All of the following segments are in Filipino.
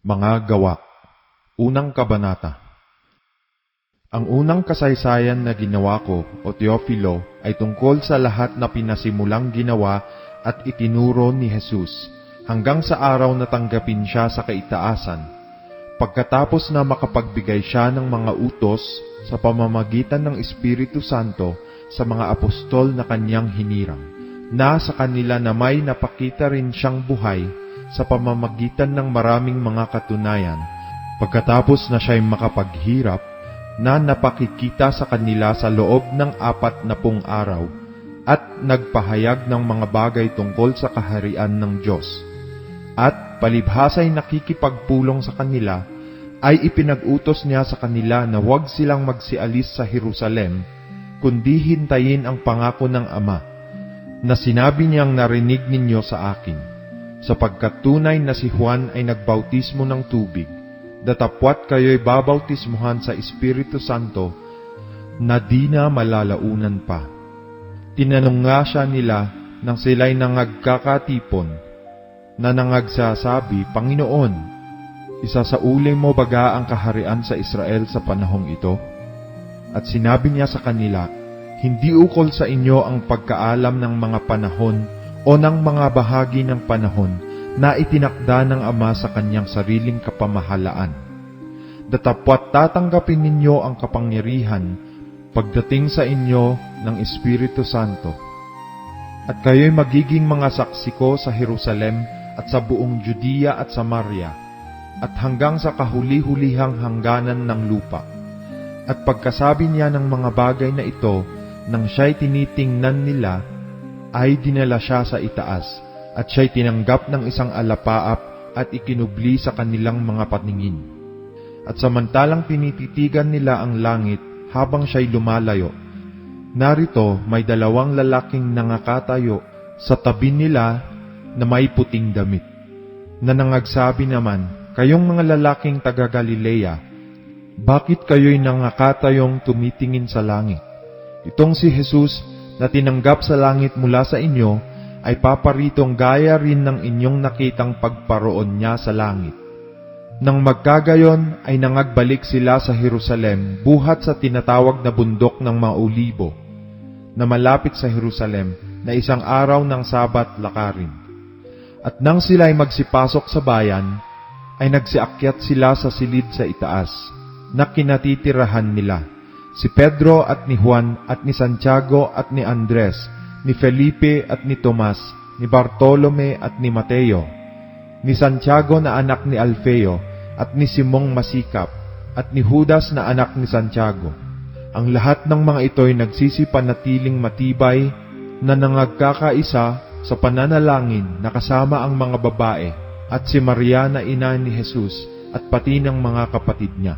Mga Gawa, Unang Kabanata. Ang unang kasaysayan na ginawa ko, o Teofilo, ay tungkol sa lahat na pinasimulang ginawa at itinuro ni Jesus, hanggang sa araw na tanggapin siya sa kaitaasan, pagkatapos na makapagbigay siya ng mga utos sa pamamagitan ng Espiritu Santo sa mga apostol na kanyang hinirang, na sa kanila na may napakita rin siyang buhay sa pamamagitan ng maraming mga katunayan, pagkatapos na siya'y makapaghirap, na napakikita sa kanila sa loob ng 40 araw, at nagpahayag ng mga bagay tungkol sa kaharian ng Diyos. At palibhasa'y nakikipagpulong sa kanila, ay ipinag-utos niya sa kanila na huwag silang magsialis sa Jerusalem, kundi hintayin ang pangako ng Ama, na sinabi niyang narinig ninyo sa akin, sapagkat tunay na si Juan ay nagbautismo ng tubig, datapwat kayo'y babautismuhan sa Espiritu Santo, na di na malalaunan pa. Tinanong nga siya nila nang sila'y nangagkakatipon, na nangagsasabi, Panginoon, isasauli mo baga ang kaharian sa Israel sa panahong ito? At sinabi niya sa kanila, hindi ukol sa inyo ang pagkaalam ng mga panahon o ng mga bahagi ng panahon na itinakda ng Ama sa kanyang sariling kapamahalaan. Datapwat tatanggapin ninyo ang kapangyarihan pagdating sa inyo ng Espiritu Santo. At kayo'y magiging mga saksi ko sa Jerusalem at sa buong Judea at Samaria, at hanggang sa kahuli-hulihang hangganan ng lupa. At pagkasabi niya ng mga bagay na ito, nang siya'y tinitingnan nila, ay dinala siya sa itaas, at siya'y tinanggap ng isang alapaap at ikinubli sa kanilang mga patingin. At samantalang tinititigan nila ang langit habang siya'y lumalayo, narito may 2 lalaking nangakatayo sa tabi nila na may puting damit, na nangagsabi naman, kayong mga lalaking taga Galilea, bakit kayo'y nangakatayong tumitingin sa langit? Itong si Jesus na tinanggap sa langit mula sa inyo, ay paparitong gaya rin ng inyong nakitang pagparoon niya sa langit. Nang magkagayon ay nangagbalik sila sa Jerusalem buhat sa tinatawag na bundok ng mga Olibo, na malapit sa Jerusalem, na isang araw ng Sabat lakarin. At nang sila'y magsipasok sa bayan, ay nagsiakyat sila sa silid sa itaas, na kinatitirahan nila, si Pedro at ni Juan at ni Santiago at ni Andres, ni Felipe at ni Tomas, ni Bartolome at ni Mateo, ni Santiago na anak ni Alfeo, at ni Simong Masikap, at ni Judas na anak ni Santiago. Ang lahat ng mga ito'y nagsisipanatiling matibay na nangagkakaisa sa pananalangin na kasama ang mga babae at si Maria na ina ni Jesus at pati ng mga kapatid niya.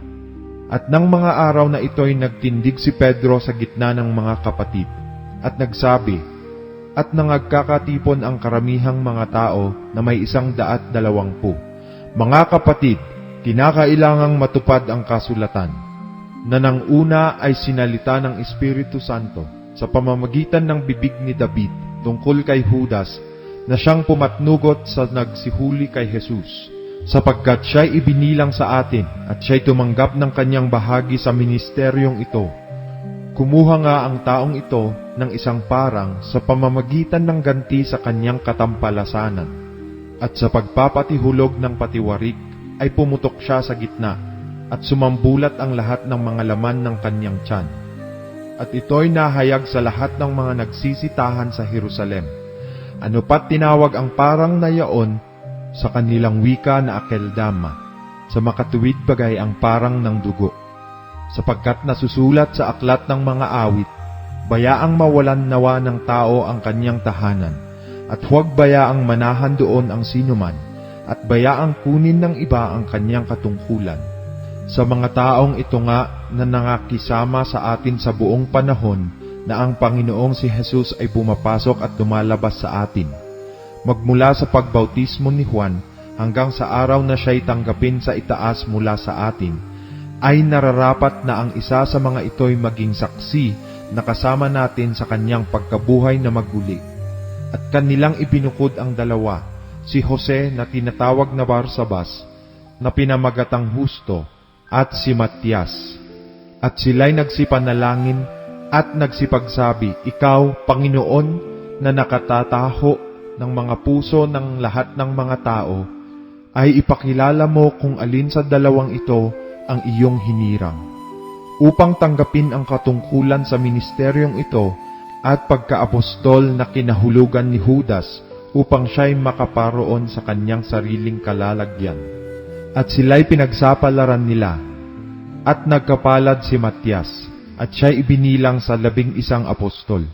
At nang mga araw na ito'y nagtindig si Pedro sa gitna ng mga kapatid at nagsabi, at nangagkakatipon ang karamihang mga tao na may 120. Mga kapatid, kinakailangang matupad ang kasulatan, na nang una ay sinalita ng Espiritu Santo sa pamamagitan ng bibig ni David tungkol kay Judas, na siyang pumatnugot sa nagsihuli kay Jesus, sapagkat siya'y ibinilang sa atin at siya'y tumanggap ng kanyang bahagi sa ministeryong ito. Kumuha nga ang taong ito ng isang parang sa pamamagitan ng ganti sa kanyang katampalasanan, at sa pagpapatihulog ng patiwarik ay pumutok siya sa gitna at sumambulat ang lahat ng mga laman ng kanyang tiyan. At ito'y nahayag sa lahat ng mga nagsisitahan sa Jerusalem. Ano pat tinawag ang parang na yaon sa kanilang wika na Akeldama, sa makatuwid bagay ang parang ng dugo, sapagkat nasusulat sa aklat ng mga awit, bayaang mawalan nawa ng tao ang kanyang tahanan, at huwag bayaang manahan doon ang sinuman, at bayaang kunin ng iba ang kanyang katungkulan. Sa mga taong ito nga na nangakisama sa atin sa buong panahon na ang Panginoong si Jesus ay pumapasok at lumalabas sa atin, magmula sa pagbautismo ni Juan hanggang sa araw na siya'y tanggapin sa itaas mula sa atin, ay nararapat na ang isa sa mga ito'y maging saksi na kasama natin sa kanyang pagkabuhay na maguli. At kanilang ibinukod ang 2, si Jose na tinatawag na Barsabas, na pinamagatang Husto at si Matias. At sila'y nagsipanalangin at nagsipagsabi, Ikaw, Panginoon, na nakatataho ng mga puso ng lahat ng mga tao, ay ipakilala mo kung alin sa dalawang ito ang iyong hinirang, upang tanggapin ang katungkulan sa ministeryong ito at pagkaapostol na kinahulugan ni Judas upang siya'y makaparoon sa kanyang sariling kalalagyan. At sila'y pinagsapalaran nila, at nagkapalad si Matias, at siya'y ibinilang sa 11 apostol.